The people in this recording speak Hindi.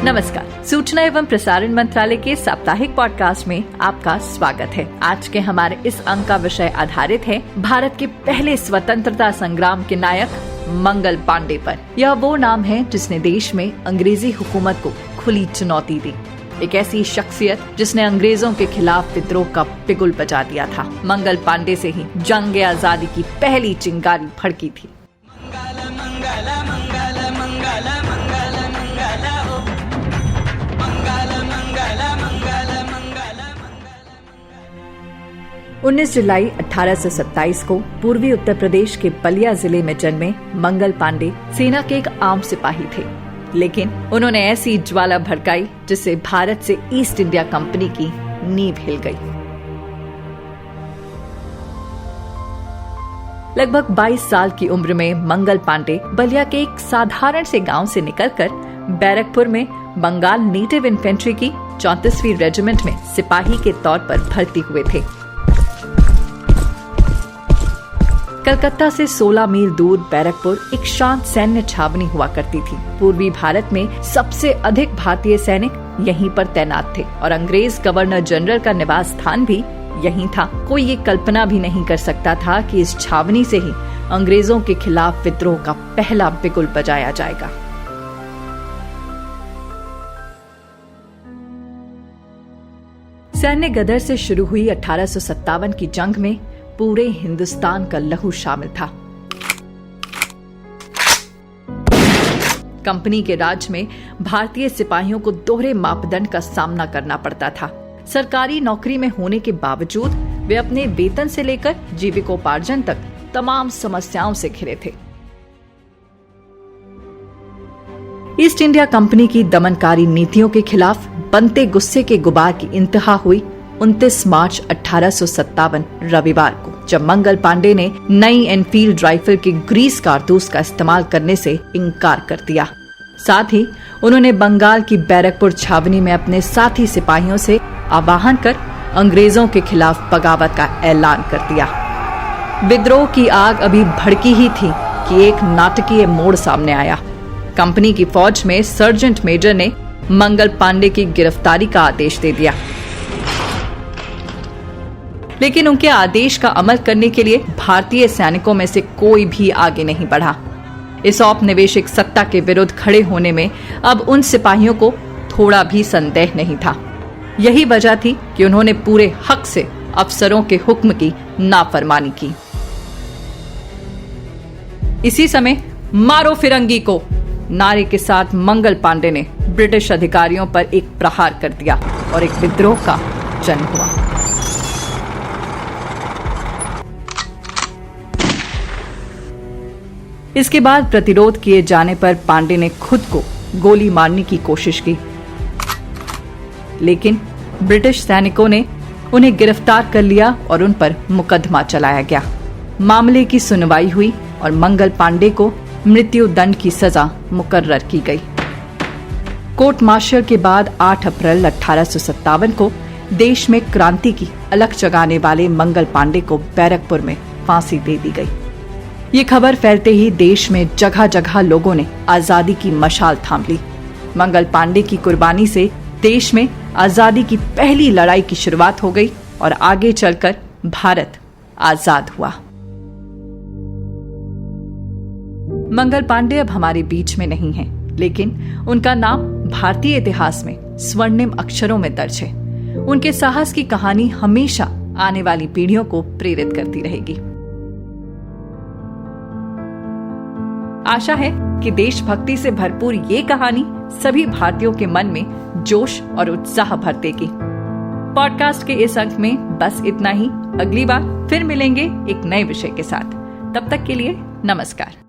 नमस्कार। सूचना एवं प्रसारण मंत्रालय के साप्ताहिक पॉडकास्ट में आपका स्वागत है। आज के हमारे इस अंक का विषय आधारित है भारत के पहले स्वतंत्रता संग्राम के नायक मंगल पांडे पर। यह वो नाम है जिसने देश में अंग्रेजी हुकूमत को खुली चुनौती दी। एक ऐसी शख्सियत जिसने अंग्रेजों के खिलाफ विद्रोह का बिगुल बजा दिया था। मंगल पांडे से ही जंग आजादी की पहली चिंगारी फड़की थी। मंगल मंगल मंगल मंगल मंगल मंगल मंगल मंगल मंगल 19 जुलाई 1827 को पूर्वी उत्तर प्रदेश के बलिया जिले में जन्मे मंगल पांडे सेना के एक आम सिपाही थे, लेकिन उन्होंने ऐसी ज्वाला भड़काई जिससे भारत से ईस्ट इंडिया कंपनी की नींव हिल गई। लगभग 22 साल की उम्र में मंगल पांडे बलिया के एक साधारण से गांव से निकलकर बैरकपुर में बंगाल नेटिव इन्फेंट्री की 34वीं रेजिमेंट में सिपाही के तौर पर भर्ती हुए थे। कलकत्ता से 16 मील दूर बैरकपुर एक शांत सैन्य छावनी हुआ करती थी। पूर्वी भारत में सबसे अधिक भारतीय सैनिक यहीं पर तैनात थे और अंग्रेज गवर्नर जनरल का निवास स्थान भी यहीं था। कोई ये कल्पना भी नहीं कर सकता था कि इस छावनी से ही अंग्रेजों के खिलाफ विद्रोह का पहला बिगुल बजाया जाएगा। सैन्य गदर से शुरू हुई 1857 की जंग में पूरे हिंदुस्तान का लहू शामिल था। कंपनी के राज में भारतीय सिपाहियों को दोहरे मापदंड का सामना करना पड़ता था। सरकारी नौकरी में होने के बावजूद वे अपने वेतन से लेकर जीविकोपार्जन तक तमाम समस्याओं से घिरे थे। ईस्ट इंडिया कंपनी की दमनकारी नीतियों के खिलाफ बनते गुस्से के गुबार की इंतहा हुई 29 मार्च 1857 रविवार को, जब मंगल पांडे ने नई एनफील्ड राइफल के ग्रीस कारतूस का इस्तेमाल करने से इनकार कर दिया। साथ ही उन्होंने बंगाल की बैरकपुर छावनी में अपने साथी सिपाहियों से आवाहन कर अंग्रेजों के खिलाफ बगावत का ऐलान कर दिया। विद्रोह की आग अभी भड़की ही थी कि एक नाटकीय मोड़ सामने आया। कंपनी की फौज में सर्जेंट मेजर ने मंगल पांडे की गिरफ्तारी का आदेश दे दिया, लेकिन उनके आदेश का अमल करने के लिए भारतीय सैनिकों में से कोई भी आगे नहीं बढ़ा। इस औपनिवेशिक सत्ता के विरुद्ध खड़े होने में अब उन सिपाहियों को थोड़ा भी संदेह नहीं था। यही वजह थी कि उन्होंने पूरे हक से अफसरों के हुक्म की नाफरमानी की। इसी समय मारो फिरंगी को नारे के साथ मंगल पांडे ने ब्रिटिश अधिकारियों पर एक प्रहार कर दिया और एक विद्रोह का जन्म हुआ। इसके बाद प्रतिरोध किए जाने पर पांडे ने खुद को गोली मारने की कोशिश की, लेकिन ब्रिटिश सैनिकों ने उन्हें गिरफ्तार कर लिया और उन पर मुकदमा चलाया गया। मामले की सुनवाई हुई और मंगल पांडे को मृत्यु दंड की सजा मुकर्रर की गई। कोर्ट मार्शल के बाद 8 अप्रैल 1857 को देश में क्रांति की अलख जगाने वाले मंगल पांडे को बैरकपुर में फांसी दे दी गई। ये खबर फैलते ही देश में जगह जगह लोगों ने आजादी की मशाल थाम ली। मंगल पांडे की कुर्बानी से देश में आजादी की पहली लड़ाई की शुरुआत हो गई और आगे चलकर भारत आजाद हुआ। मंगल पांडे अब हमारे बीच में नहीं है, लेकिन उनका नाम भारतीय इतिहास में स्वर्णिम अक्षरों में दर्ज है। उनके साहस की कहानी हमेशा आने वाली पीढ़ियों को प्रेरित करती रहेगी। आशा है कि देशभक्ति से भरपूर ये कहानी सभी भारतीयों के मन में जोश और उत्साह भर देगी। पॉडकास्ट के इस अंक में बस इतना ही। अगली बार फिर मिलेंगे एक नए विषय के साथ। तब तक के लिए नमस्कार।